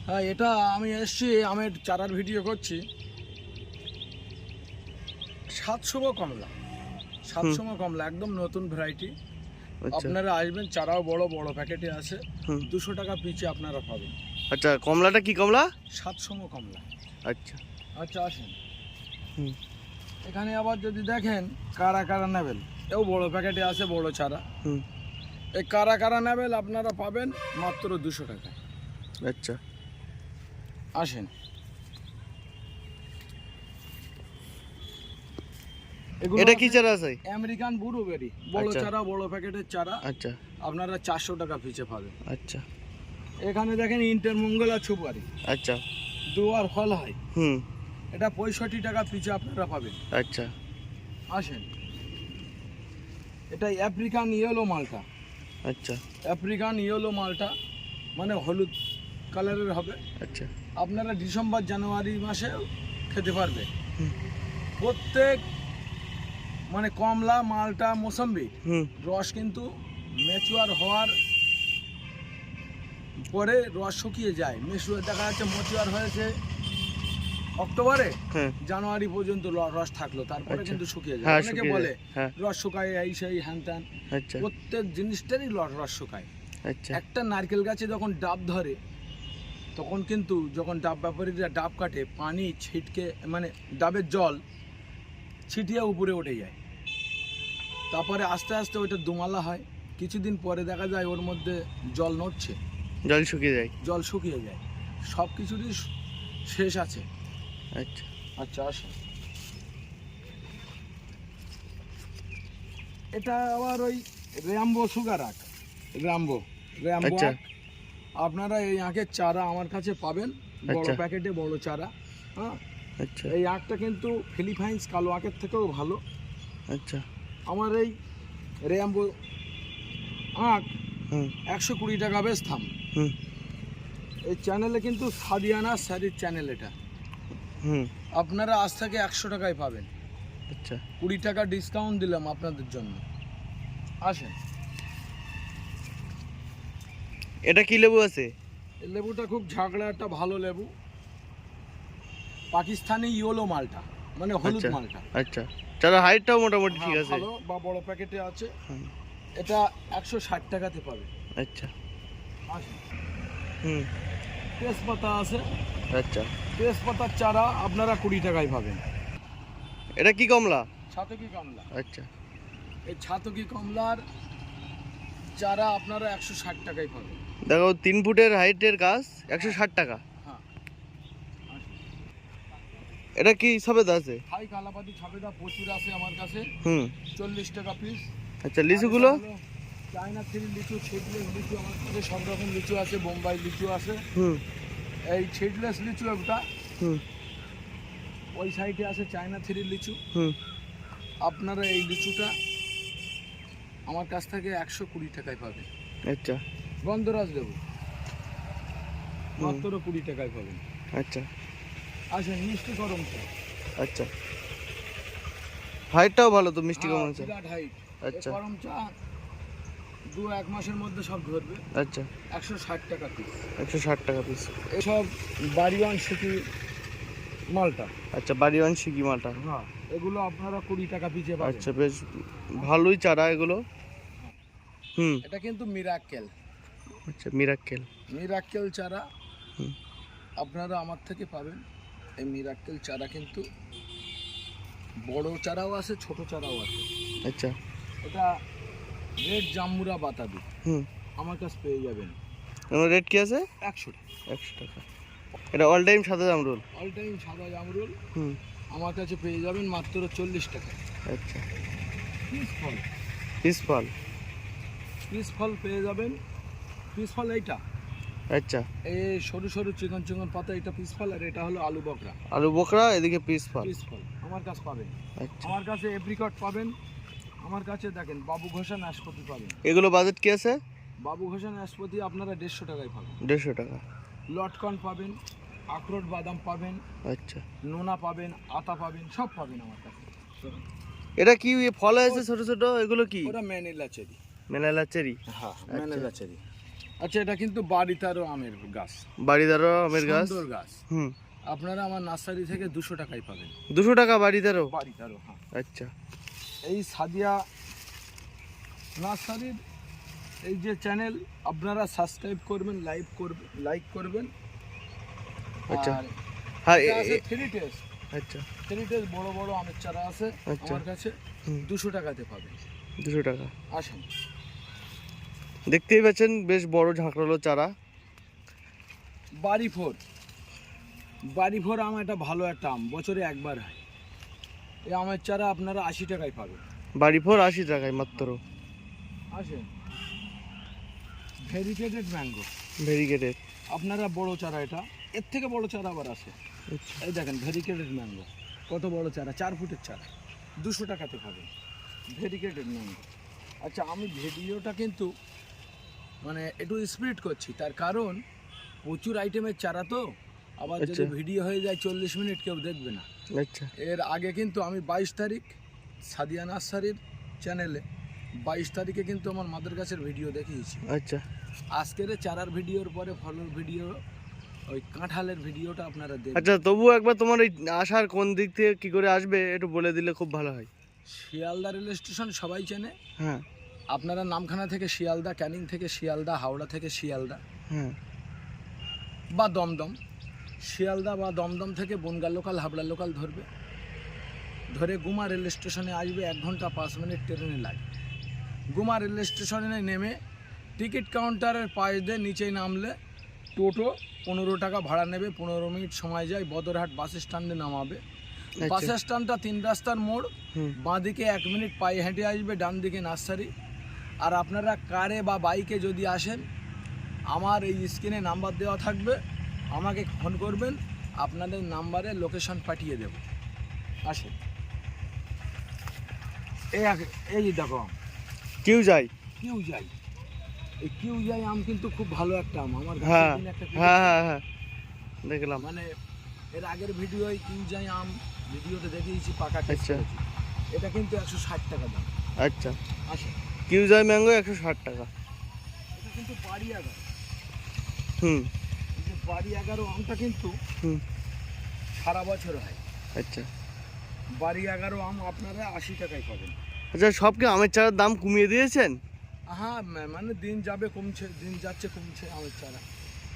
হ্যাঁ, এটা আমি এসছি আমের চারার ভিডিও করছি। 700 কমলা, 700 কমলা একদম নতুন ভ্যারাইটি। আপনারা আসবেন, চারাও বড় বড় প্যাকেটে আছে, 200 টাকা পিচে আপনারা পাবেন। আচ্ছা, কমলাটা কি কমলা? 700 কমলা। আচ্ছা আচ্ছা, আসেন। এখানে আবার যদি দেখেন কারা কারা নেবেন, এও বড় প্যাকেটে আছে বড় চারা। এই কারা কারা নেবেন আপনারা পাবেন মাত্র 200 টাকা। আচ্ছা, আসেন। এটা কি চারা আছে? আমেরিকান ব্লুবেরি, বড় চারা, বড় প্যাকেটের চারা। আচ্ছা, আপনারা 400 টাকা পিচে পাবেন। আচ্ছা, এখানে দেখেন ইন্টারমঙ্গলা সুপারি। আচ্ছা, দুয়ার ফল হয়। এটা 65 টাকা পিচে আপনারা পাবেন। আচ্ছা, আসেন। এটা আফ্রিকান ইয়েলো মালটা। আচ্ছা, আফ্রিকান ইয়েলো মালটা মানে হলুদ কালারের হবে। আচ্ছা, আপনারা ডিসেম্বর জানুয়ারি মাসে খেতে পারবে। প্রত্যেক মানে কমলা, মালটা, মৌসম্বি রস কিন্তু ম্যাচুয়ার হওয়ার পরে রস শুকিয়ে যায়। ম্যাচুয়ার দেখা যাচ্ছে ম্যাচুয়ার হয়েছে অক্টোবরে, জানুয়ারি পর্যন্ত রস থাকলো, তারপরে কিন্তু শুকিয়ে যায়। অনেকে বলে রস শুকায় এই সেই হ্যান ত্যান, প্রত্যেক জিনিসটারই রস শুকায়। একটা নারকেল গাছে যখন ডাব ধরে তখন কিন্তু যখন ডাব ব্যাপারীরা ডাব কাটে, পানি ছিটকে মানে ডাবের জল ছিটিয়ে উপরে উঠে যায়। তারপরে আস্তে আস্তে ওইটা দুমালা হয়। কিছুদিন পরে দেখা যায় ওর মধ্যে জল নড়ছে, জল শুকিয়ে যায়, জল শুকিয়ে যায়। সব কিছুরই শেষ আছে। আচ্ছা, আচ্ছা, আসেন। এটা আবার ওই র্যাম্বো সুগার আখ, র্যাম্বো আখ। আপনারা এই আখের চারা আমার কাছে পাবেন, বড় প্যাকেটে বড় চারা। হ্যাঁ, আচ্ছা, এই আখটা কিন্তু ফিলিপাইন্স কালো আখের থেকেও ভালো। আচ্ছা, আমার এই র্যাম্বো আখ 120 টাকা বেচতাম। এই চ্যানেলে কিন্তু সাদিয়ানা স্যারির চ্যানেল এটা। আপনারা আজ থেকে 100 টাকায় পাবেন। আচ্ছা, 20 টাকা ডিসকাউন্ট দিলাম আপনাদের জন্য। আসেন। এটা কি লেবু আছে? এই লেবুটা খুব ঝাগড়া একটা ভালো লেবু, পাকিস্তানি ইয়েলো মালটা মানে হলুদ মালটা। আচ্ছা, চারা হাইটটাও মোটামুটি ঠিক আছে, ভালো বা বড় প্যাকেটে আছে। এটা 160 টাকাতে পাবে। আচ্ছা, আসেন। তেজপাতা আছে। আচ্ছা, তেজপাতার চারা আপনারা 20 টাকায় পাবেন। এটা কি কমলা? ছাতকি কমলা। আচ্ছা, এই ছাতকি কমলার চারা আপনারা 160 টাকায় পাবেন। দেখো 3 ফুটের হাইটের গাছ 160 টাকা। হ্যাঁ, এটা কি সবেদা আছে? হাই কালাপাতি সবেদা প্রচুর আছে আমার কাছে। 40 টাকা পিস। আচ্ছা, লিচুগুলো? চায়না থ্রি লিচু, ছিডলেস লিচু আমার কাছে সব রকম লিচু আছে। বোম্বাই লিচু আছে। এই ছিডলেস লিচু একটা, ওই সাইডে আছে চায়না থ্রি লিচু। আপনারা এই লিচুটা আমার কাছ থেকে 120 টাকায় পাবেন। আচ্ছা, গন্ধরাজ লেবু মাত্র 20 টাকায় পাবেন। আচ্ছা, আসেন। মিষ্টি করম চা। আচ্ছা, হাইটটাও ভালো তো, মিষ্টি করম চা। বিরাট হাইট। আচ্ছা, করম চা 2-1 মাসের মধ্যে সব ধরবে। আচ্ছা, 160 টাকা পিস। 160 টাকা পিস। এসব বাড়িওয়ান সিকি মালটা। আচ্ছা, বাড়িওয়ান সিকি মালটা। হ্যাঁ, এগুলো আপনারা 20 টাকা পিচে পাবেন। আচ্ছা, বেশ ভালোই চারা এগুলো। এটা কিন্তু মিরাক্কেল। আচ্ছা, মিরাক্কেল চারা আপনারা আমার থেকে পাবেন। এই মিরাক্কেল চারা কিন্তু বড় চারাও আছে, ছোট চারাও আছে। আচ্ছা, এটা রেড জাম্বুরা বাতাবি আমার কাছে পেয়ে যাবেন। রেট কি আছে? 100 টাকা। 100 টাকা। এটা অল টাইম সাদা জামরুল? অল টাইম সাদা জামরুল আমার কাছে পেয়ে যাবেন মাত্র 40 টাকা। আচ্ছা, পিস ফল পেয়ে যাবেন। পিস ফল এইটা। আচ্ছা, এই সরু সরু চিকন চিকন পাতা, এটা পিস ফল। আর এটা হলো আলু বকরা, এদিকে পিস ফল আমার কাছে পাবেন। আচ্ছা, আমার কাছে এপ্রিকট পাবেন। আমার কাছে দেখেন বাবু ঘোষা নাশপাতি পাবেন। এগুলো বাজেট কি আছে? বাবু ঘোষা নাশপাতি আপনারা 150 টাকায় পাবেন। 150 টাকা। লটকন পাবেন, আখরোট বাদাম পাবেন। আচ্ছা, নোনা পাবেন, আতা পাবেন, সব পাবেন আমার কাছে। এটা কি ফল আছে ছোট ছোট? এগুলো কি? ওটা ম্যানিলা চেরি। Manila cherry? হ্যাঁ, ম্যানিলা চেরি। আচ্ছা, এটা কিন্তু বাড়িতারও আমের গাছ, বাড়িদারও আমের গাছ, সুন্দর গাছ। আপনারা আমার নার্সারি থেকে 200 টাকায় পাবেন। 200 টাকা বাড়িদারও? বাড়িতারও, হ্যাঁ। আচ্ছা, এই সাদিয়া নার্সারির এই যে চ্যানেল, আপনারা সাবস্ক্রাইব করবেন, লাইক করবেন। আচ্ছা, আর হ্যাঁ, এটা আছে 3 টেস্ট। আচ্ছা, 3 টেস্ট বড় বড় আমের চারা আছে আচ্ছা। আমার কাছে, 200 টাকাতে পাবেন। 200 টাকা। আসেন, দেখতেই পাচ্ছেন বেশ বড় ঝাঁকড়ালো চারা। বাড়ি ফোর আম, এটা ভালো একটা আম, বছরে একবার হয়। এই আমের চারা আপনারা 80 টাকায় পাবেন। বাড়ি ফোর 80 টাকায় মাত্র। আসেন, ভেরিকেটেড ম্যাঙ্গো, ভেরিগেটেড। আপনারা বড় চারা, এটা এর থেকে বড় চারা আবার আছে। আচ্ছা, এই দেখেন ভেরিকেটেড ম্যাঙ্গো, কত বড় চারা, 4 ফুটের চারা, 200 টাকাতে পাবেন ভেরিকেটেড ম্যাঙ্গো। আচ্ছা, আমি ভিডিওটা কিন্তু মানে একটু স্পিড করছি, তার কারণ প্রচুর আইটেমের চারা তো, আবার যদি আচ্ছা। ভিডিও হয়ে যায় 40 মিনিট কেউ দেখবে না। আচ্ছা, এর আগে কিন্তু আমি 22 তারিখ সাদিয়া নার্সারির চ্যানেলে 22 তারিখে কিন্তু আমার মাদের গাছের ভিডিও দেখিয়েছি। আচ্ছা, আজকের চারার ভিডিওর পরে ফলের ভিডিও, ওই কাঁঠালের ভিডিওটা আপনারা দেখবেন। আচ্ছা, তবুও একবার তোমার এই আসার কোন দিক থেকে কি করে আসবে একটু বলে দিলে খুব ভালো হয়। শিয়ালদা রেল স্টেশন সবাই চেনে। হ্যাঁ, আপনারা নামখানা থেকে শিয়ালদা, ক্যানিং থেকে শিয়ালদা, হাওড়া থেকে শিয়ালদা, হ্যাঁ, বা দমদম, শিয়ালদা বা দমদম থেকে বনগা লোকাল, হাবড়া লোকাল ধরে গুমা রেল স্টেশনে আসবে। 1 ঘন্টা 5 মিনিট ট্রেনে লাগে। গুমা রেল স্টেশনে নেমে টিকিট কাউন্টারের পাশ দিয়ে নিচেই নামলে টোটো 15 টাকা ভাড়া নেবে, 15 মিনিট সময় যায়। বদরহাট বাস স্ট্যান্ডে নামাবে। বাস স্ট্যান্ডটা 3 রাস্তার মোড়, বাঁদিকে 1 মিনিট পায়ে হেঁটে আসবে, ডান দিকে নার্সারি। আর আপনারা কারে বা বাইকে যদি আসেন, আমার এই স্ক্রিনে নাম্বার দেওয়া থাকবে, আমাকে ফোন করবেন, আপনাদের নাম্বারে লোকেশন পাঠিয়ে দেব। আসেন, এই দেখো কেউ যায়। এই কিউ যাই আম কিন্তু খুব ভালো একটা আম। আমার হ্যাঁ, গাছের একটা হ্যাঁ, হ্যাঁ, হ্যাঁ, দেখলাম। মানে এর আগের ভিডিওয় কিউ যাই আম ভিডিওতে দেখিয়েছি, পাকা টেস্ট আচ্ছা। করেছি। এটা কিন্তু 160 টাকা দাম। আচ্ছা, আসেন, কিউ যায় ম্যাঙ্গো 160 টাকা। এটা কিন্তু বাড়ি 11। হুম, এই যে বাড়ি 11 আমটা কিন্তু সারা বছর হয়। আচ্ছা, বাড়ি 11 আম আপনারা 80 টাকায় পাবেন। আচ্ছা, সব কি আমের চারার দাম কমিয়ে দিয়েছেন? হ্যাঁ, মানে দিন যাবে কমছে, দিন যাচ্ছে কমছে আমের চারা।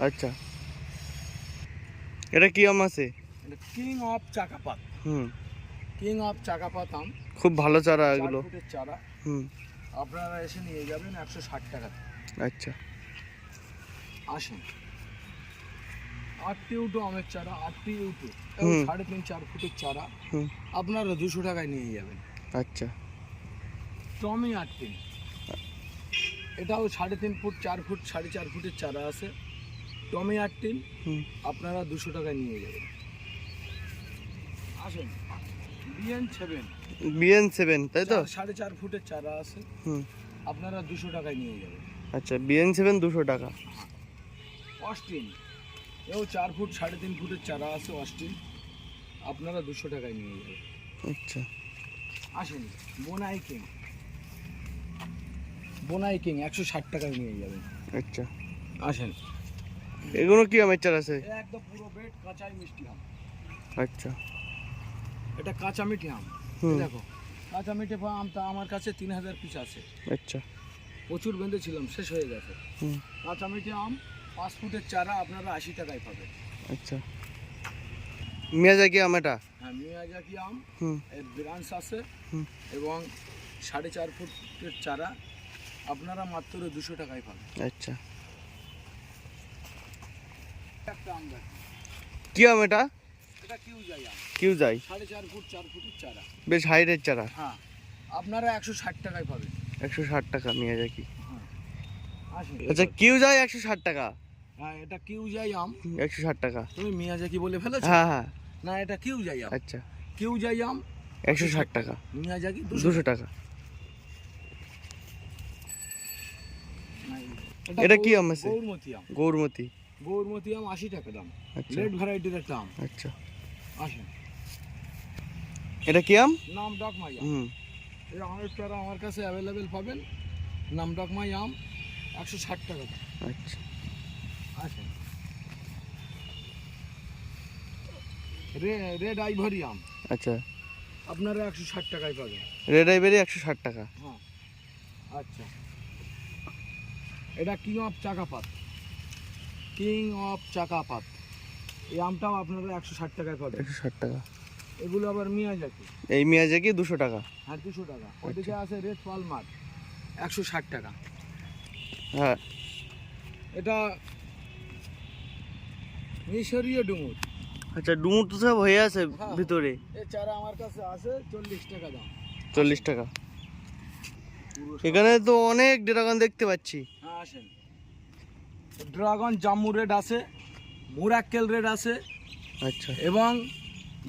আচ্ছা, এটা কি আম আছে? এটা কিং অফ চাকাপাত। কিং অফ চাকাপাত আম, খুব ভালো চারা 4 এগুলো। ফুটের চারা। আপনারা এসে নিয়ে যাবেন 160 টাকাতে। আচ্ছা, আসেন, 8টি উটো আমের চারা, 8টি উটো 3.5-4 ফুটের চারা, আপনারা 200 টাকায় নিয়ে যাবেন। আচ্ছা, টমি 8টি, এটাও 3.5 ফুট, 4 ফুট, 4.5 ফুটের চারা আছে। টমি 8টি আপনারা 200 টাকায় নিয়ে যাবেন। আসেন, BN7, তাই তো? 4.5 ফুটের চারা আছে, আপনারা 200 টাকায় নিয়ে যাবেন। আচ্ছা, BN7 200 টাকা। অস্টিন, এও 4 ফুট 3.5 ফুটের চারা আছে অস্টিন, আপনারা 200 টাকায় নিয়ে যাবেন। আচ্ছা, আসেন, বোনাই কিং 160 টাকায় নিয়ে যাবেন। আচ্ছা, আসেন, এগুলো কি আমের চারা আছে? একদম পুরো বেড কাঁচাই মিষ্টি আম। আচ্ছা, এটা কাঁচা মিঠি আম। দেখো, কাঁচা মিঠে আমটা আমার কাছে 3000 পিস আছে। আচ্ছা, প্রচুর বেঁধেছিলাম, শেষ হয়ে গেছে। কাঁচা মিঠে আম 5 ফুটের চারা আপনারা 80 টাকায় পাবেন। আচ্ছা, মিয়াজাকি আম এটা? হ্যাঁ, মিয়াজাকি আম, এর ব্রাঞ্চ আছে, এবং 4.5 ফুটের চারা আপনারা মাত্র 200 টাকায় পাবেন। আচ্ছা, একটা আম দেখো, কি আম এটা? এটা কিউ যাই আম, কিউ যায় 4.5 ফুট 4 ফুটের চারা। বেশ হাইটের চারা। হ্যাঁ, আপনারা 160 টাকায় পাবেন। 160 টাকা মিয়াজাকি। হ্যাঁ, আসেন। আচ্ছা, কিউ যায় 160 টাকা। হ্যাঁ, এটা কিউ যাই আম। 160 টাকা। তুমি মিয়াজাকি বলে ফেলেছো? হ্যাঁ, হ্যাঁ, না, এটা কিউ যাই আম। আচ্ছা, কিউ যাই আম 160 টাকা। মিয়াজাকি 200 টাকা। এটা কি আম আছে? গৌরমতি আম। গৌরমতি আম 80 টাকা দাম। আচ্ছা, রেড ভ্যারাইটির একটা আম। আচ্ছা, আসেন, এটা কি আম? নামডকমাই আম। এই আমের চারা আমার কাছে অ্যাভেলেবেল পাবেন। নামডকমাই আম 160 টাকা। আচ্ছা আসেন, রেড আইভরি আম আচ্ছা, আপনারা 160 টাকায় পাবেন। রেড আইভরি 160 টাকা। হ্যাঁ আচ্ছা, এটা কিং অফ চাকাপাত, কিং অফ চাকাপাত, এই আমটাও আপনারা 160 টাকায় পাবেন। 160 টাকা। এগুলো আবার মিয়াজাকি, এই মিয়াজাকি 200 টাকা। হ্যাঁ 200 টাকা। ওদিকে আছে রেড পালমার 160 টাকা। হ্যাঁ, এটা মিশরীয় ডুমুর। আচ্ছা, ডুমুর তো সব হয়ে আছে হ্যাঁ, ভিতরে। এই চারা আমার কাছে আছে 40 টাকা দাম। 40 টাকা। পুরো এখানে তো অনেক ড্রাগন দেখতে পাচ্ছি। হ্যাঁ আসেন, ড্রাগন জাম্মু রেড আছে, মুরাক্কেল রেড আছে, আচ্ছা এবং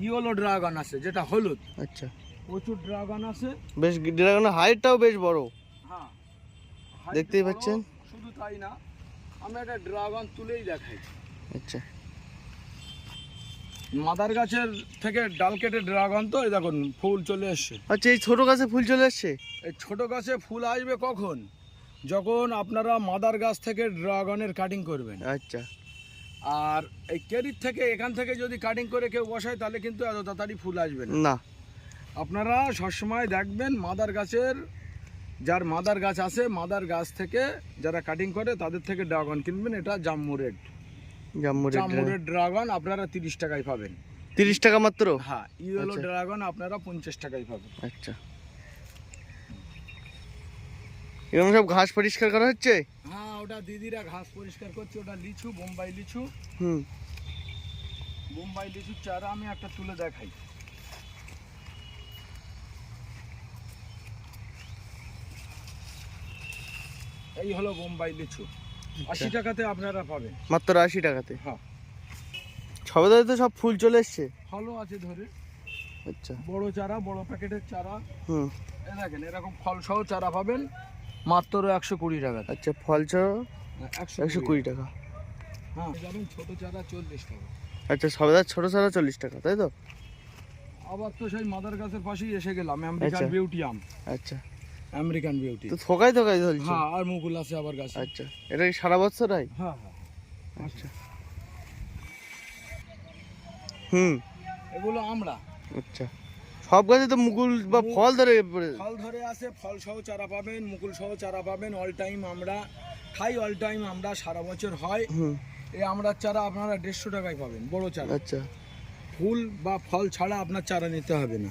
ইয়েলো ড্রাগন আছে যেটা হলুদ। আচ্ছা, প্রচুর ড্রাগন আছে। বেশ ড্রাগনের হাইটটাও বেশ বড়, হ্যাঁ দেখতেই height বড়, পাচ্ছেন। শুধু তাই না, আমি একটা ড্রাগন তুলেই দেখাই। আচ্ছা, মাদার গাছের থেকে ডাল কেটে ড্রাগন, তো এই দেখুন ফুল চলে এসছে। আচ্ছা, এই ছোট গাছে ফুল চলে আসছে। এই ছোট গাছে ফুল আসবে কখন? যখন আপনারা মাদার গাছ থেকে ড্রাগনের কাটিং করবেন। আচ্ছা, আর এই কেরির থেকে, এখান থেকে যদি কাটিং করে কেউ বসায় তাহলে কিন্তু এত তাড়াতাড়ি ফুল আসবে না। না, আপনারা সবসময় দেখবেন মাদার গাছের, যার মাদার গাছ আছে, মাদার গাছ থেকে যারা কাটিং করে তাদের থেকে ড্রাগন কিনবেন। এটা Jammu red, Jammu Jammu red red dragon আপনারা 30 টাকায় পাবেন। 30 টাকা মাত্র। হ্যাঁ, ইয়েলো আচ্ছা। ড্রাগন আপনারা 50 টাকায় পাবেন। আচ্ছা, এখানে সব ঘাস পরিষ্কার করা হচ্ছে। হ্যাঁ, ওটা দিদিরা ঘাস পরিষ্কার করছে। ওটা লিচু, বোম্বাই লিচু। হুম, বোম্বাই লিচুর চারা আমি একটা তুলে দেখাই। এই হলো বোম্বাই লিচু, 80 টাকাতে আপনারা পাবেন। মাত্র 80 টাকাতে। হ্যাঁ, সবেদারে তো সব ফুল চলে এসছে। ফলও আছে ধরে, আচ্ছা, বড় চারা, বড় প্যাকেটের চারা। হুম, দেখেন এরকম ফল সহ চারা পাবেন মাত্র 120 টাকা। আচ্ছা, ফল ছাড়া 120 120 টাকা। হ্যাঁ, যাবেন ছোট চারা 40 টাকা। আচ্ছা, সবেদার ছোট ছাড়া 40 টাকা, তাই তো? আবার তো সেই মাদার গাছের পাশেই এসে গেলাম, আমেরিকান আচ্ছা। বিউটি আম, আচ্ছা, আমেরিকান বিউটি। তো থোকাই থোকাই ধরছে। হ্যাঁ, আর মুকুল আছে আবার গাছে। আচ্ছা, এটা কি সারা বছর হয়? হ্যাঁ হ্যাঁ, আচ্ছা, হুম, এগুলো আমরা। আচ্ছা, সব গাছে তো মুকুল বা ফল ধরে পড়ে। ফল ধরে আছে, ফল সহ চারা পাবেন, মুকুল সহ চারা পাবেন। অল টাইম আমরা খাই, অল টাইম আমরা সারা বছর হয়। হুম, এই আমড়ার চারা আপনারা 150 টাকায় পাবেন, বড় চারা। আচ্ছা, ফুল বা ফল ছাড়া আপনার চারা নিতে হবে না।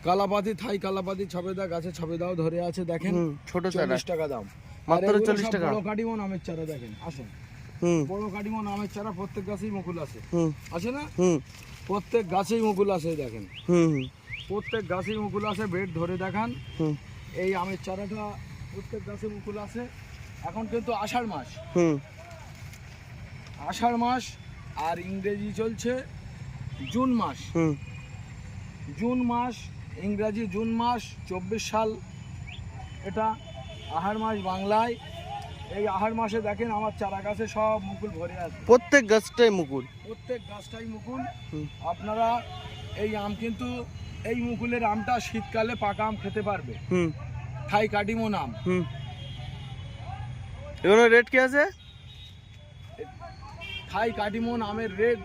কালাপাতি, থাই কালাপাতি, ছবেদা, গাছে ছবেদাও ধরে আছে দেখেন, হুম, ছোট চারা 40 টাকা দাম। মাত্র আর এগুলো 40 সব টাকা। বড় কাটিমন আমের চারা দেখেন, আসেন। হুম, বড় কাটিমন আমের চারা, প্রত্যেক গাছেই মুকুল আছে, হুম, আছে না? হুম, প্রত্যেক গাছেই মুকুল আছে দেখেন, হুম, হুম, প্রত্যেক গাছেই মুকুল আছে। বেড ধরে দেখান। হুম, এই আমের চারাটা প্রত্যেক গাছে মুকুল আছে। এখন কিন্তু আষাঢ় মাস, হুম, আষাঢ় মাস, আর ইংরেজি চলছে জুন মাস। হুম, জুন মাস, ইংরাজি জুন মাস 24 সাল। এটা আষাঢ় মাস বাংলায়। এই আষাঢ় মাসে দেখেন আমার চারা গাছে সব মুকুল ভরে আছে, প্রত্যেক গাছটাই মুকুল। প্রত্যেক গাছটাই মুকুল। হুম, আপনারা এই আম কিন্তু, এই মুকুলের আমটা শীতকালে পাকা আম খেতে পারবে। হুম, থাই কাটিমন আম। হুম, এগুলো রেট কি আছে? থাই কাটিমন আমের রেট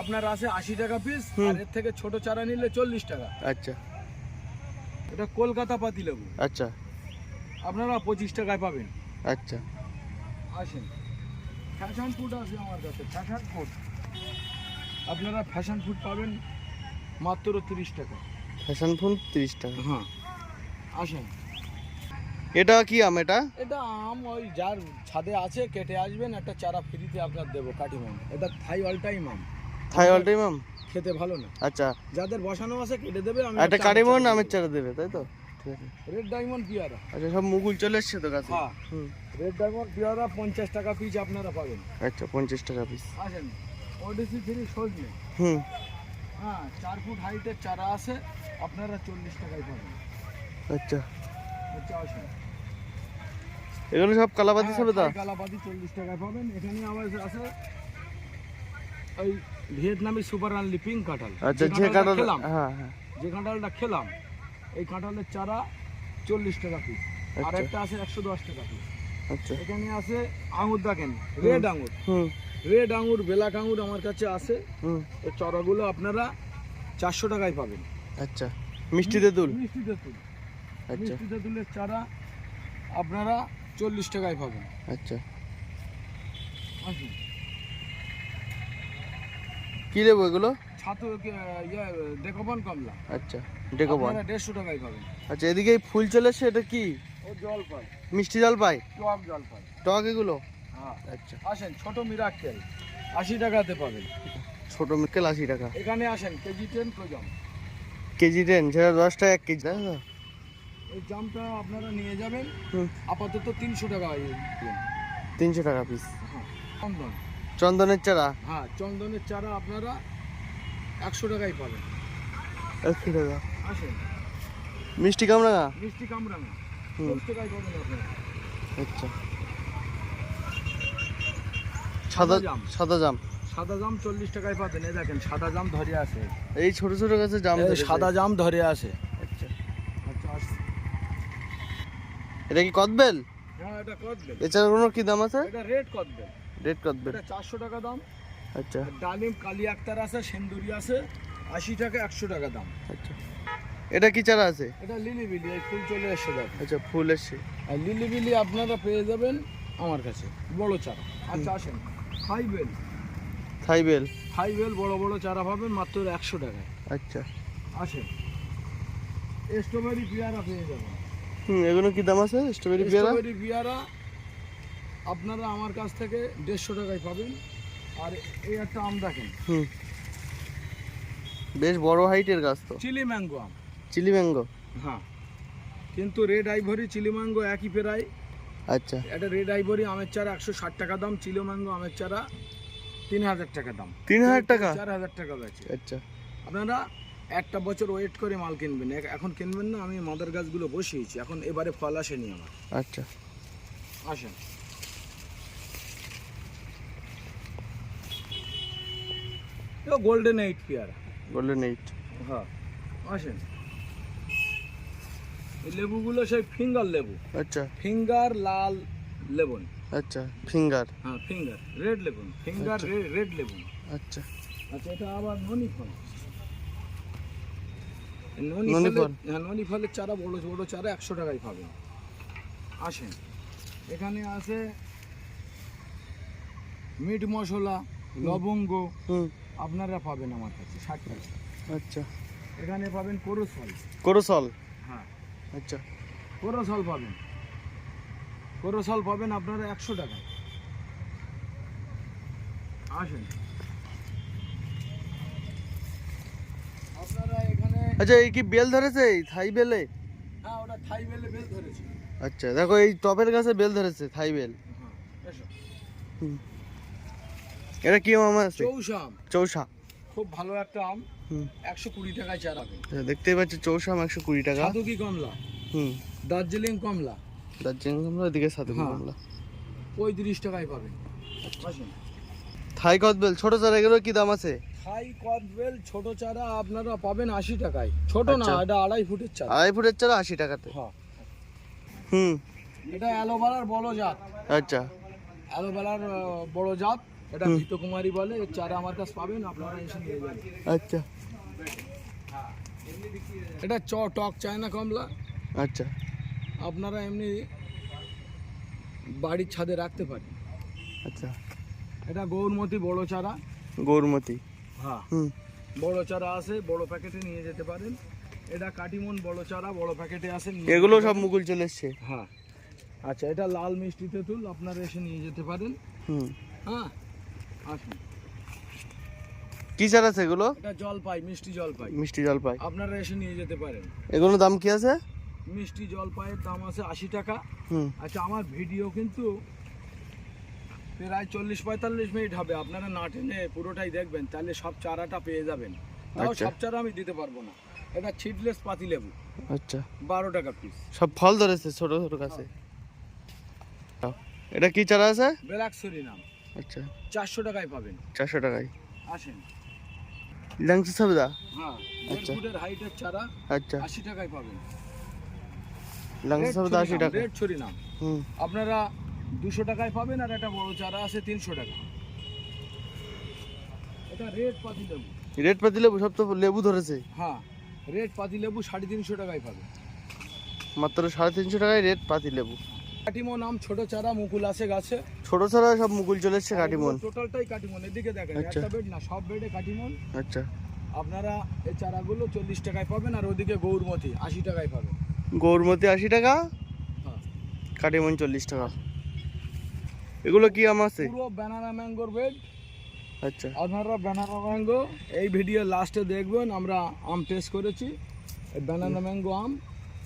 আপনার আছে 80 টাকা পিস, আর এর থেকে ছোট চারা নিলে 40 টাকা। আচ্ছা, এটা কলকাতা পাতি লেবু, আচ্ছা, আপনারা 25 টাকায় পাবেন। আচ্ছা, আসেন, ফ্যাশন ফুড আছে আমার কাছে, ফ্যাশন ফুড। আপনারা ফ্যাশন ফুড পাবেন মাত্র 30 টাকা। ফ্যাশন ফুল 30 টাকা। হ্যাঁ, আসেন। এটা কি আম? এটা এটা আম ওই যার ছাদে আছে কেটে আসবেন, একটা চারা ফ্রিতে আপনার দেবো কাটিমন। এটা থাই অল টাইম আম, থাই অল টাইম আম। খেতে ভালো না। আচ্ছা, যাদের বসানো আছে কেটে দেবে, আমি একটা কাটিমন আমের চারা দেবে, তাই তো? ঠিক আছে। রেড ডায়মন্ড পিয়ারা। আচ্ছা, সব মুকুল চলে এসছে তো গাছে। হ্যাঁ, হুম, রেড ডায়মন্ড পিয়ারা 50 টাকা পিস আপনারা পাবেন। আচ্ছা, 50 টাকা পিস। আসেন, ওডিসি 3 সজনে। হুম, হ্যাঁ, 4 ফুট হাইটের চারা আছে, আপনারা 40 টাকায় পাবেন। আচ্ছা, আচ্ছা, আসেন। এগুলো সব কালাপাতি হ্যাঁ, সবেদা। থাই কালাপাতি 40 টাকায় পাবেন। এখানে আবার আছে ওই ভিয়েতনামি সুপার আনলি পিঙ্ক কাঁঠাল। আচ্ছা, যে কাঁঠালটা কাঁঠাল, খেলাম, হ্যাঁ হ্যাঁ, যে কাঁঠালটা খেলাম, এই কাঁঠালের চারা 40 টাকা পিস। আর আচ্ছা। একটা আছে 110 টাকা পিস। আচ্ছা এখানে আছে আঙুর, দেখেন রেড আঙুর, রেড আঙুর, ব্ল্যাক আঙুর আমার কাছে আছে। এই চারাগুলো আপনারা 400 টাকায় পাবেন। আচ্ছা মিষ্টি তেঁতুল, মিষ্টি তেঁতুল, আচ্ছা মিষ্টি তেঁতুলের চারা আপনারা 40 টাকায় পাবেন। আচ্ছা আসুন, কি দেবো এগুলো? ছাতু ডেকোবন কমলা, আচ্ছা ডেকোবন আপনারা 150 টাকায় পাবেন। আচ্ছা এদিকে এই ফুল চলে এসছে, এটা কি? ও জল পাই, মিষ্টি জলপাই, টক জল পাই। টক এগুলো? হ্যাঁ আচ্ছা আসেন, ছোট মিরাক্কেল 80 টাকাতে পাবেন। ছোট মিকেল 80 টাকা। এখানে আসেন কেজি 10 প্রজাম, কেজি 10, সেটা 10 টাকা 1 কেজি, তাই তো? এই জামটা আপনারা নিয়ে যাবেন, আপাতত 300 টাকা। 300 টাকা পিস। হ্যাঁ চন্দন, চন্দনের চারা? হ্যাঁ চন্দনের চারা আপনারা 100 টাকায় পাবেন। 100 টাকা। আসেন, মিষ্টি কামরাঙা? মিষ্টি কামরাঙা 10 টাকায় পাবেন আপনারা। আচ্ছা সাদা জাম, সাদা জাম? সাদা জাম 40 টাকায় পাবেন। এই দেখেন সাদা জাম ধরে আছে, এই ছোট ছোট গাছে জাম এই ধরেছে। সাদা জাম ধরে আছে। আচ্ছা আচ্ছা আসুন, এটা কি কদবেল? হ্যাঁ এটা কদবেল। এছাড়া কোনো কি দাম আছে? এটা রেড কদবেল, রেড কদবেল, এটা 400 টাকা দাম। আচ্ছা ডালিম কালি আক্তার আছে, সেন্দুরি আছে 80 টাকা, 100 টাকা দাম। আচ্ছা এটা কি চারা আছে? এটা লিলি বিলি, এই ফুল চলে এসছে দেখেন। আচ্ছা ফুল এসছে। আর লিলি বিলি আপনারা পেয়ে যাবেন আমার কাছে বড় চারা। আচ্ছা আসেন, থাইবেল, থাইবেল? থাইবেল বড় বড় চারা পাবেন মাত্র 100 টাকায়। আচ্ছা আসেন, স্ট্রবেরি পেয়ারা পেয়ে যাবেন। এগুলো কি দাম আছে? স্ট্রবেরি পেয়ারা? স্ট্রবেরি পেয়ারা আপনারা আমার কাছ থেকে 150 টাকায় পাবেন। আর এই একটা আম দেখেন, বেশ বড় হাইটের গাছ তো। চিলি ম্যাঙ্গো আম, চিলি ম্যাঙ্গো? হ্যাঁ কিন্তু রেড আইভরি চিলি ম্যাঙ্গো একই প্রায়। আচ্ছা এটা রেড আইভরি আমের চারা 160 টাকা দাম, চিলি ম্যাঙ্গো আমের চারা 3000 টাকা দাম। 3000 টাকা? 4000 টাকা বেচে। আচ্ছা আপনারা একটা বছর ওয়েট করে মাল কিনবেন, এখন কিনবেন না। আমি মাদার গাছগুলো বসিয়েছি, এখন এবারে ফল আসেনি আমার। আচ্ছা আসেন, গোল্ডেন 8 পেয়ারা, গোল্ডেন 8? হ্যাঁ আসেন। এই লেবুগুলো সেই ফিঙ্গার লেবু, আচ্ছা ফিঙ্গার লাল লেবুন। আচ্ছা ফিঙ্গার? হ্যাঁ finger red Lebun, finger red Lebun. আচ্ছা আচ্ছা এটা আবার ননি ফল, ননি ফল? হ্যাঁ ননি ফলের চারা বড় বড় চারা 100 টাকায় পাবেন। আসেন, এখানে আছে মিট মশলা, লবঙ্গ, আপনারা পাবেন আমার কাছে 60 টাকা। আচ্ছা এখানে পাবেন কোরসল, কোরসল? হ্যাঁ আচ্ছা কোরসল পাবেন, কোরসল পাবেন আপনারা 100 টাকা। আসেন, আপনারা এখানে, আচ্ছা এই কি বেল ধরেছে এই থাই বেলে? হ্যাঁ ওটা থাই বেলে বেল ধরেছে। আচ্ছা দেখো এই টপের গাছে বেল ধরেছে, থাই বেল। হ্যাঁ এসো, এটা কি আম আছে? চৌষা আম, চৌষা? খুব ভালো একটা আম, 120 টাকায় চারা পাবেন। দেখতেই পাচ্ছি চৌষা আম 120 টাকা। সাধুকি কমলা, দার্জিলিং কমলা, দার্জিলিং কমলা, এদিকে সাধুকি কমলা 35 টাকায় পাবেন। আসুন, থাই কদবেল ছোট চারা, এগুলো কি দাম আছে? থাই কদবেল ছোট চারা আপনারা পাবেন 80 টাকায়। ছোট না, আচ্ছা। এটা 2.5 ফুটের চারা। 2.5 ফুটের চারা 80 টাকাতে? হ্যাঁ হুম এটা অ্যালোভেরার বড় জাত, আচ্ছা অ্যালোভেরার বড় জাত, এটা ঘৃতকুমারী বলে। এর চারা আমার কাছে পাবেন, আপনারা এসে নিয়ে যাবেন। আচ্ছা এটা টক চায়না কমলা, আচ্ছা আপনারা এমনি বাড়ির ছাদে রাখতে পারেন। আচ্ছা এটা গৌরমতি বড় চারা, গৌরমতি? হ্যাঁ বড় চারা আছে, বড় প্যাকেটে নিয়ে যেতে পারেন। এটা কাটিমন বড় চারা, বড় প্যাকেটে আছে, এগুলো সব মুকুল চলে এসছে? হ্যাঁ আচ্ছা এটা লাল মিষ্টি তেঁতুল, আপনারা এসে নিয়ে যেতে পারেন। হ্যাঁ আসুন, কি চারা আছে এগুলো? এটা জলপাই, মিষ্টি জলপাই, মিষ্টি জলপাই, আপনারা এসে নিয়ে যেতে পারেন। এগুলোর দাম কি আছে? মিষ্টি জলপাইয়ের দাম আছে 80 টাকা। আচ্ছা আমার ভিডিও কিন্তু প্রায় 40-45 মিনিট হবে, আপনারা না টেনে পুরোটাই দেখবেন, তাহলে সব চারাটা পেয়ে যাবেন। তাও সব চারা আমি দিতে পারবো না। এটা ছিটলেস পাতি লেবু, আচ্ছা 12 টাকা পিস। সব ফল ধরেছে ছোট ছোট গাছে। এটা কি চারা আছে? ব্ল্যাক সরি নাম, আচ্ছা 400 টাকায় পাবেন। 400 টাকায়? আসেন, লাংচি সাবদা? হ্যাঁ আচ্ছা। 1 ফুটের হাইটের চারা আচ্ছা 80 টাকায় পাবেন। লাংচি সাবদা 80 টাকা? রেড ছড়ি নাম, আপনারা 200 টাকায় পাবেন। আর একটা বড় চারা আছে 300 টাকা। এটা রেড পাতি লেবু। রেড পাতি লেবু সব তো লেবু ধরেছে। হ্যাঁ, রেড পাতি লেবু 350 টাকায় পাবেন। মাত্র 350 টাকায় রেড পাতি লেবু। কাটিমন আম ছোট চারা, মুকুল আছে গাছে। ছোট চারা সব মুকুল চলে এসছে কাটিমন। টোটালটাই কাটিমন। এদিকে দেখেন, একটা বেড না, সব বেডে কাটিমন। আচ্ছা, আপনারা এই চারাগুলো 40 টাকায় পাবেন। আর ওদিকে গৌরমতি 80 টাকায় পাবেন। গৌরমতি 80 টাকা, হ্যাঁ, কাটিমন 40 টাকা। এগুলো কি আম আছে? পুরো ব্যানানা ম্যাঙ্গোর বেড। আচ্ছা, আপনারা ব্যানানা ম্যাঙ্গো এই ভিডিও লাস্টে দেখবেন, আমরা আম টেস্ট করেছি। এই ব্যানানা ম্যাঙ্গো আম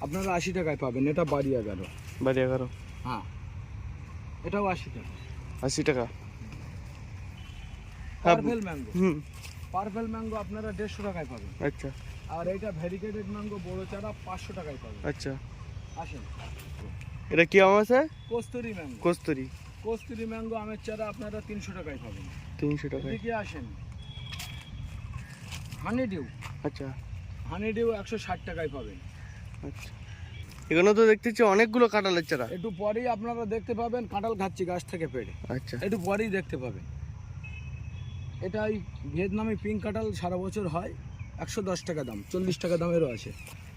আপনারা 80 টাকায় পাবেন। এটা বাড়ি 11। বাড়ি 11। হ্যাঁ, এটাও 80 টাকা। 80 টাকা। Purple mango. হুম, পার্পেল ম্যাঙ্গো আপনারা 150 টাকায় পাবেন। আচ্ছা আর এইটা ভ্যারিকেটেড ম্যাঙ্গো বড় চারা 500 টাকায় পাবেন। আচ্ছা। আসেন, এটা কি আম আছে? কস্তুরি ম্যাঙ্গো। কস্তুরি। কস্তুরি ম্যাঙ্গো আমের চারা আপনারা 300 টাকায় পাবেন। 300 টাকা। এদিকে আসেন, হানি ডিউ। আচ্ছা হানি ডিউ 160 টাকায় পাবেন। আচ্ছা। এখানে তো দেখতেছি অনেকগুলো কাঁঠালের চারা। একটু পরেই আপনারা দেখতে পাবেন কাঁঠাল খাচ্ছি গাছ থেকে পেড়ে। আচ্ছা, একটু পরেই দেখতে পাবেন। এটাই ভিয়েতনামি পিঙ্ক কাঁঠাল, সারা বছর হয়। 110 টাকা দাম, 40 টাকা দামেরও আছে।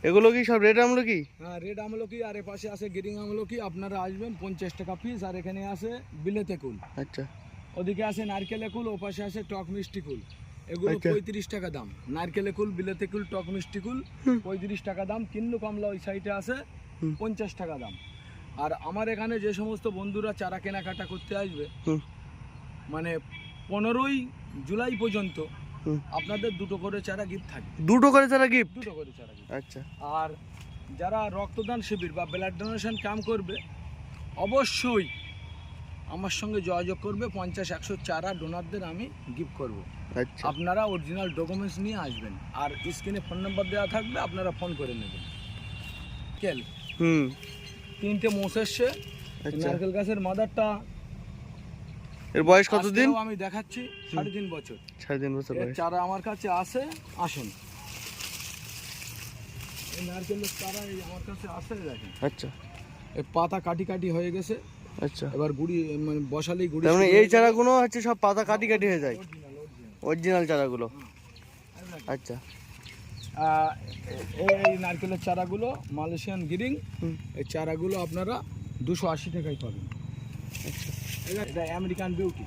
এগুলো কি সব রেড আমলকি? হ্যাঁ, রেড আমলকি। আর এ পাশে আছে গ্রিন আমলকি। আপনারা আসবেন 50 টাকা পিস। আর এখানে আছে বিলেতে কুল। আচ্ছা, ওদিকে আছে নারকেলে কুল, ও পাশে আছে টক মিষ্টি কুল। এগুলো আচ্ছা। 35 টাকা দাম। নারকেলে কুল, বিলেতে কুল, টক মিষ্টি কুল 35 টাকা দাম। কিন্নু কমলা ওই সাইডে আছে 50 টাকা দাম। আর আমার এখানে যে সমস্ত বন্ধুরা চারা কেনাকাটা করতে আসবে, মানে 15ই জুলাই পর্যন্ত আপনাদের 2টো করে চারা গিফট থাকবে। 2টো করে চারা গিফট? 2টো করে চারা গিফট। আচ্ছা। আর যারা রক্তদান শিবির বা ব্লাড ডোনেশন ক্যাম্প করবে, অবশ্যই আমার সঙ্গে যোগাযোগ করবে। 50-100 চারা ডোনারদের আমি গিফট করব। আচ্ছা, আপনারা অরিজিনাল ডকুমেন্টস নিয়ে আসবেন। আর স্ক্রিনে ফোন নাম্বার দেওয়া থাকবে, আপনারা ফোন করে নেবেন। কেল 3টে মোষ এসছে। আচ্ছা। নারকেল গাছের মাদারটা, এর বয়স কতদিন? আজকেও আমি দেখাচ্ছি, 3.5 বছর। 3.5 বছর এর বয়স। চারা আমার কাছে আছে। আসেন, এই নারকেলের চারা এই আমার কাছে আছে, দেখেন। আচ্ছা, এই পাতা কাটি কাটি হয়ে গেছে। আচ্ছা। এবার গুড়ি মানে বসালেই গুড়ি। তার মানে এই চারাগুলো হচ্ছে সব পাতা কাটি কাটি হয়ে যায়, অরিজিনাল চারাগুলো? আচ্ছা। এই নারকেলের চারাগুলো মালয়েশিয়ান গ্রিন। এই চারাগুলো আপনারা 280 টাকায় পাবেন। আচ্ছা, এটা আমেরিকান বিউটি।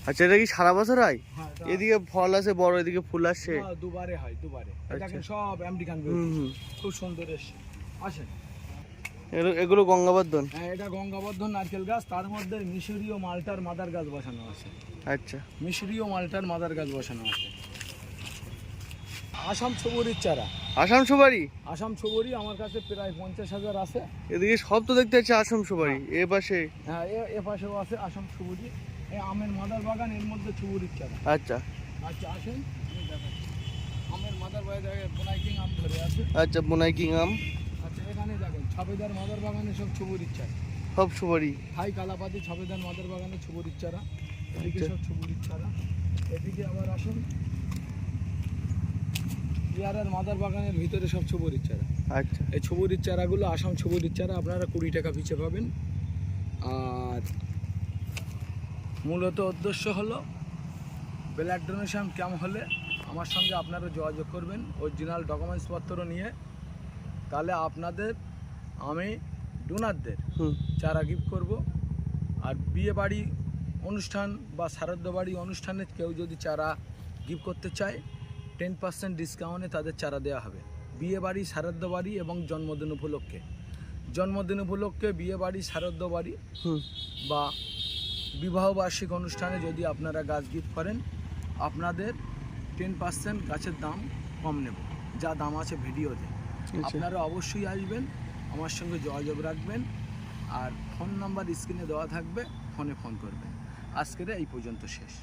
আচ্ছা। এটা কি সারা বছর হয়? হ্যাঁ, এদিকে ফল আছে বড়, এদিকে ফুল আসছে। দুবারে হয়, দুবারে। আচ্ছা। দেখেন সব আমেরিকান বিউটি, খুব সুন্দর এসছে। আসেন, এগুলো গঙ্গাবর্ধন? হ্যাঁ, এটা গঙ্গাবর্ধন নারকেল গাছ। তার মধ্যে মিশরীয় মালটার মাদার গাছ বসানো আছে। আচ্ছা, মিশরীয় মালটার মাদার গাছ বসানো আছে। আসাম ছবুরির চারা। আসাম সুপারি? আসাম ছবুরি আমার কাছে প্রায় 50,000 আছে। এদিকে সব তো দেখতে পাচ্ছি আসাম সুপারি। এ পাশে? হ্যাঁ, এ পাশেও আছে আসাম ছবুরি। এই আমের মাদার বাগান, এর মধ্যে ছবুরির চারা। আচ্ছা আচ্ছা, আসেন আমি দেখাচ্ছি। আমের মাদার বাগানে বোনাই কিং আম ধরে আছে। আচ্ছা, বোনাই কিং আম। আচ্ছা, এখানে দেখেন ছাবেদার মাদার বাগানে সব ছবুরির চারা। সব সুপারি? হাই কালাপাতি ছাবেদার মাদার বাগানে ছবুরির চারা। এদিকে সব ছবুরির চারা। এদিকে আবার আসেন, ইয়ারের মাদার বাগানের ভিতরে সব ছবুরির চারা। আচ্ছা, এই ছবুরির চারাগুলো আসাম ছবুরির চারা আপনারা 20 টাকা পিছে পাবেন। আর মূলত উদ্দেশ্য হলো ব্লাড ডোনেশন ক্যাম্প হলে আমার সঙ্গে আপনারা যোগাযোগ করবেন অরিজিনাল ডকুমেন্টসপত্র নিয়ে। তাহলে আপনাদের আমি ডোনারদের চারা গিফট করব। আর বিয়ে বাড়ি অনুষ্ঠান বা শ্রাদ্ধ বাড়ি অনুষ্ঠানে কেউ যদি চারা গিফট করতে চায়, 10% ডিসকাউন্টে তাদের চারা দেওয়া হবে। বিয়ে বাড়ি, শ্রাদ্ধ বাড়ি এবং জন্মদিন উপলক্ষে। জন্মদিন উপলক্ষে, বিয়ে বাড়ি, শ্রাদ্ধ বাড়ি বা বিবাহ বার্ষিক অনুষ্ঠানে যদি আপনারা গাছ গিফট করেন, আপনাদের 10% গাছের দাম কম নেব, যা দাম আছে ভিডিওতে। আপনারা অবশ্যই আসবেন, আমার সঙ্গে যোগাযোগ রাখবেন। আর ফোন নাম্বার স্ক্রিনে দেওয়া থাকবে, ফোনে ফোন করবেন। আজকের এই পর্যন্ত শেষ।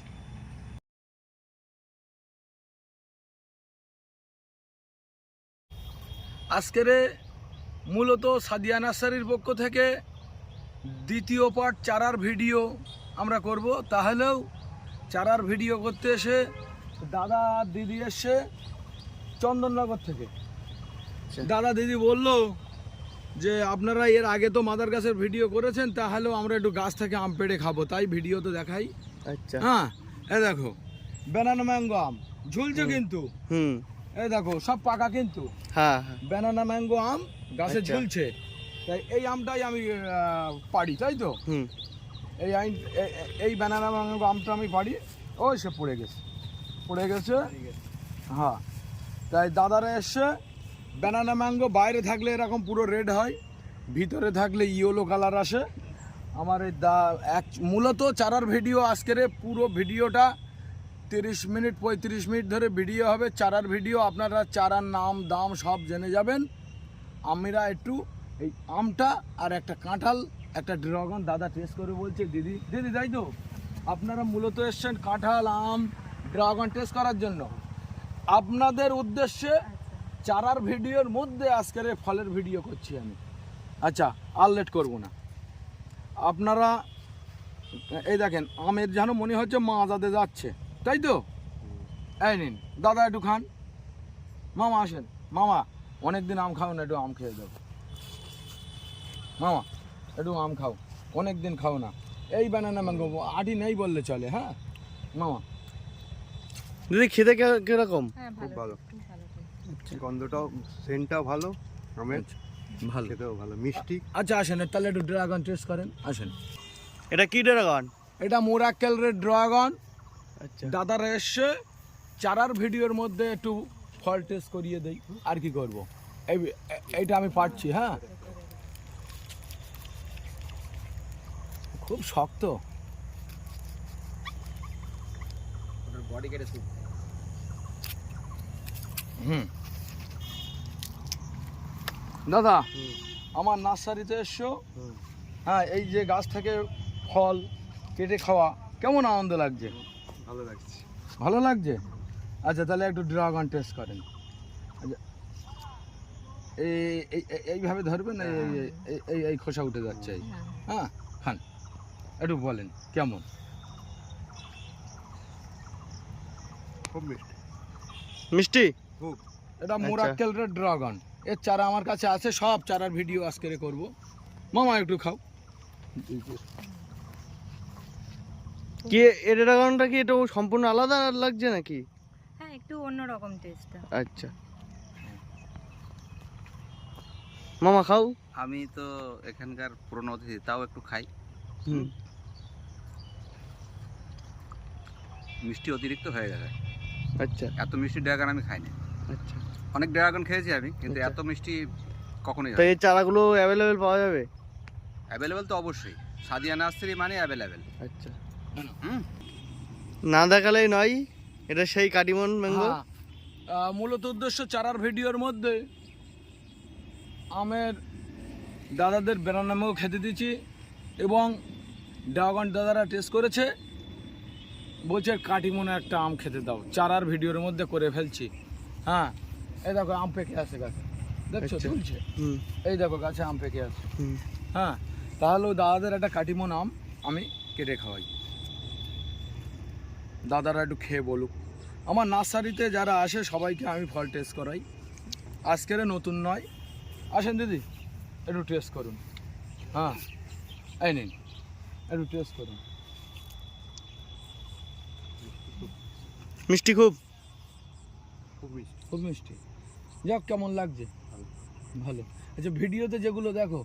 আজকের মূলত সাদিয়া নার্সারির পক্ষ থেকে দ্বিতীয় পার্ট চারার ভিডিও আমরা করব। তাহলেও চারার ভিডিও করতে এসে দাদা আর দিদি এসছে চন্দননগর থেকে। দাদা দিদি বলল যে আপনারা এর আগে তো মাদার গাছের ভিডিও করেছেন, তাহলেও আমরা একটু গাছ থেকে আম পেড়ে খাবো, তাই ভিডিও তো দেখাই। আচ্ছা হ্যাঁ এই দেখো ব্যানানা ম্যাঙ্গো আম ঝুলছে কিন্তু, এই দেখো সব পাকা কিন্তু। হ্যাঁ ব্যানানা ম্যাঙ্গো আম গাছে ঝুলছে, তাই এই আমটাই আমি পাড়ি, তাই তো। এই ব্যানানা ম্যাঙ্গো আমটা আমি পাড়ি। ওই সে পড়ে গেছে। হ্যাঁ, তাই দাদারা এসছে। ব্যানানা ম্যাঙ্গো বাইরে থাকলে এরকম পুরো রেড হয়, ভিতরে থাকলে ইয়েলো কালার আসে। আমার এই মূলত চারার ভিডিও আজকের পুরো ভিডিওটা 30 মিনিট 35 মিনিট ধরে ভিডিও হবে, চারার ভিডিও। আপনারা চারার নাম দাম সব জেনে যাবেন। আমরা একটু এই আমটা আর একটা কাঁঠাল একটা ড্রাগন দাদা টেস্ট করে বলছে দিদি তাই তো আপনারা মূলত এসছেন কাঁঠাল আম ড্রাগন টেস্ট করার জন্য। আপনাদের উদ্দেশ্যে চারার ভিডিওর মধ্যে আজকের ফলের ভিডিও করছি আমি। আচ্ছা আর লেট করবো না, আপনারা এই দেখেন আমের যেন মনে হচ্ছে মাজাতে যাচ্ছে, তাই তো। এই নিন দাদা একটু খান, মামা আসেন, মামা অনেকদিন আম খাও না, একটু আম খেয়ে দেবো। মামা একটু আম খাও, অনেক দিন খাও না। এই ব্যানানা ম্যাঙ্গো আটি নেই বললে চলে। হ্যাঁ মামা দিদি খেতে কিরকম? খুব ভালো, গন্ধটাও সেন্টটাও ভালো, আমের ভালো, খেতেও ভালো, মিষ্টি। আচ্ছা আসেন তাহলে একটু ড্রাগন টেস্ট করেন, আসেন। এটা কি ড্রাগন? এটা মোরাক্কেল রেড ড্রাগন। আচ্ছা দাদারা এসছে চারার ভিডিওর মধ্যে একটু ফল টেস্ট করিয়ে দেই, আর কি করব। এইটা আমি পাচ্ছি। হ্যাঁ খুব শক্ত, বডি কেটে সুপ। দাদা আমার নার্সারিতে এসছো, হ্যাঁ এই যে গাছ থেকে ফল কেটে খাওয়া কেমন আনন্দ লাগছে? ভালো লাগছে। ভালো লাগছে। আচ্ছা তাহলে একটু ড্রাগন টেস্ট করেন। আচ্ছা এইভাবে ধরবেন, এই খোসা উঠে যাচ্ছে এই। হ্যাঁ খান, একটু বলেন কেমন। খুব মিষ্টি। মিষ্টি খুব। এটা মোরাক্কেল রেড ড্রাগন, এর চারা আমার কাছে আছে, সব চারার ভিডিও আজকে করব। মামা একটু খাও। কি এর ড্রাগনটা কি একটু সম্পূর্ণ আলাদা লাগছে নাকি? হ্যাঁ একটু অন্যরকম টেস্টটা। আচ্ছা মামা খাও। আমি তো এখানকার পুরনো অতিথি, তাও একটু খাই। মিষ্টি অতিরিক্ত হয়ে গেছে। আচ্ছা এত মিষ্টি ড্রাগন আমি খাই না। আচ্ছা অনেক ড্রাগন খেয়েছি আমি, কিন্তু আচ্ছা। এত মিষ্টি কখনোই তো এই চারাগুলো অ্যাভেলেবেল পাওয়া যাবে? অ্যাভেলেবেল তো অবশ্যই, সাদিয়া নার্সারি মানে অ্যাভেলেবেল। আচ্ছা হুম, না দেখালেই নয়, এটা সেই কাটিমন ম্যাঙ্গো। মূলত উদ্দেশ্য চারার ভিডিওর মধ্যে আমের দাদাদের ব্যানানা ম্যাঙ্গো খেতে দিচ্ছি, এবং ড্রাগন দাদারা টেস্ট করেছে, বলছে কাটিমনে একটা আম খেতে দাও, চারার ভিডিওর মধ্যে করে ফেলছি। হ্যাঁ এই দেখো আম পেকে আছে গাছে, দেখছো ঝুলছে। এই দেখো গাছে আম পেকে আছে। হ্যাঁ তাহলে দাদাদের একটা কাটিমন আম আমি কেটে খাওয়াই, দাদারা একটু খেয়ে বলুক। আমার নার্সারিতে যারা আসে সবাইকে আমি ফল টেস্ট করাই, আজকের নতুন নয়। আসেন দিদি একটু টেস্ট করুন। হ্যাঁ এই নিন একটু টেস্ট করুন। মিষ্টি খুব, খুব মিষ্টি। খুব মিষ্টি। যাক কেমন লাগছে? ভালো। আচ্ছা ভিডিওতে যেগুলো দেখো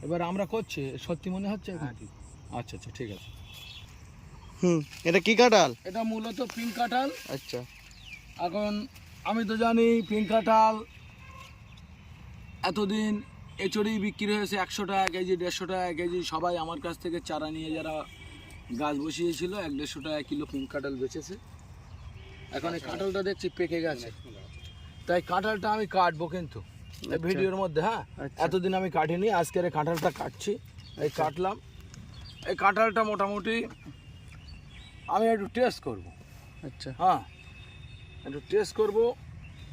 এবার আমরা করছি, সত্যি মনে হচ্ছে? আচ্ছা আচ্ছা ঠিক আছে। এটা কি কাঁঠাল? এটা মূলত পিঙ্ক কাঁঠাল। আচ্ছা এখন আমি তো জানি পিঙ্ক কাঁঠাল এতদিন এচড়েই বিক্রি হয়েছে 100 টাকা কেজি, 150 টাকা কেজি। সবাই আমার কাছ থেকে চারা নিয়ে যারা গাছ বসিয়েছিল 100-150 টাকা কিলো পিঙ্ক কাঁঠাল বেচেছে। এখন এই কাঁঠালটা দেখছি পেকে গেছে, তাই কাঁঠালটা আমি কাটবো কিন্তু এই ভিডিওর মধ্যে। হ্যাঁ এতদিন আমি কাটিনি, আজকের এই কাঁঠালটা কাটছি। এই কাটলাম, এই কাঁঠালটা মোটামুটি আমি একটু টেস্ট করব। আচ্ছা হ্যাঁ একটু টেস্ট করব,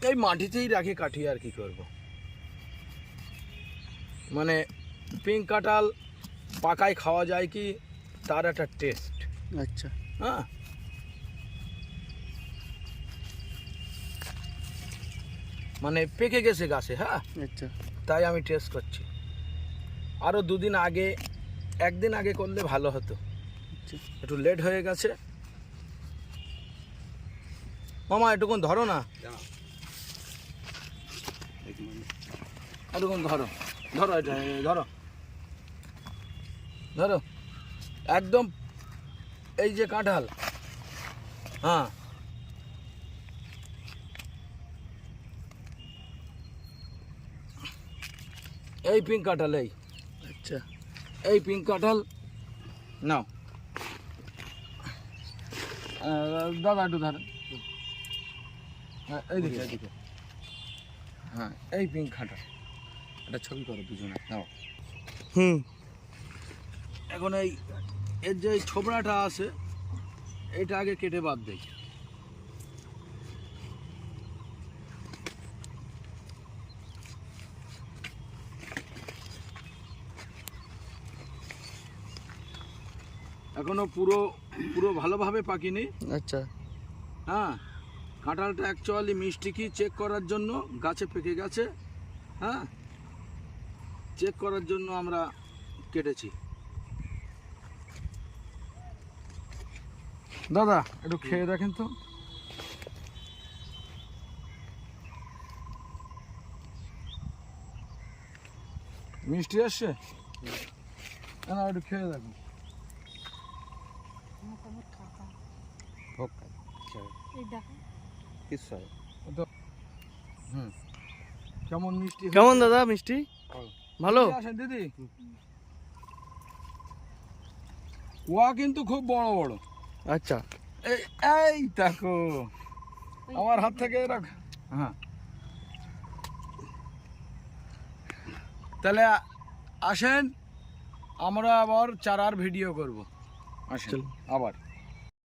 এই মাটিতেই রাখি কাঠি, আর কি করব। মানে পিঙ্ক কাঁঠাল পাকায় খাওয়া যায় কি তার একটা টেস্ট। আচ্ছা হ্যাঁ মানে পেকে গেছে গাছে, হ্যাঁ, আচ্ছা তাই আমি টেস্ট করছি। আরও দুদিন আগে, একদিন আগে করলে ভালো হতো, আচ্ছা একটু লেট হয়ে গেছে। মামা এটুকুন ধরো না, এটুকুন ধরো, ধরো এটা, ধরো ধরো, একদম এই যে কাঁঠাল, হ্যাঁ এই পিঙ্ক কাঁঠাল, আচ্ছা এই পিঙ্ক কাঁঠাল নাও। দাদা একটু ধরেন, হ্যাঁ এইদিকে এইদিকে, হ্যাঁ এই পিঙ্ক কাঁঠাল, একটা ছবি করো দুজনে নাও। হুম এখন এই এর যে ছোবড়াটা আছে এটা আগে কেটে বাদ দেই। এখনো পুরো পুরো ভালোভাবে পাকিনি, আচ্ছা হ্যাঁ। কাঁঠালটা অ্যাকচুয়ালি মিষ্টি কি চেক করার জন্য গাছে পেকে গেছে, হ্যাঁ, চেক করার জন্য আমরা কেটেছি। দাদা একটু খেয়ে দেখেন তো, মিষ্টি আসছে না, একটু খেয়ে দেখুন। কেমন মিষ্টি, কেমন দাদা মিষ্টি? ভালো? আসেন দিদি, ওয়া কিন্তু খুব বড় বড়। আচ্ছা এই এই দেখো আমার হাত থেকে রাখ, হ্যাঁ। তাহলে আসেন আমরা আবার চারার ভিডিও করব, আসেন চলো। আবার।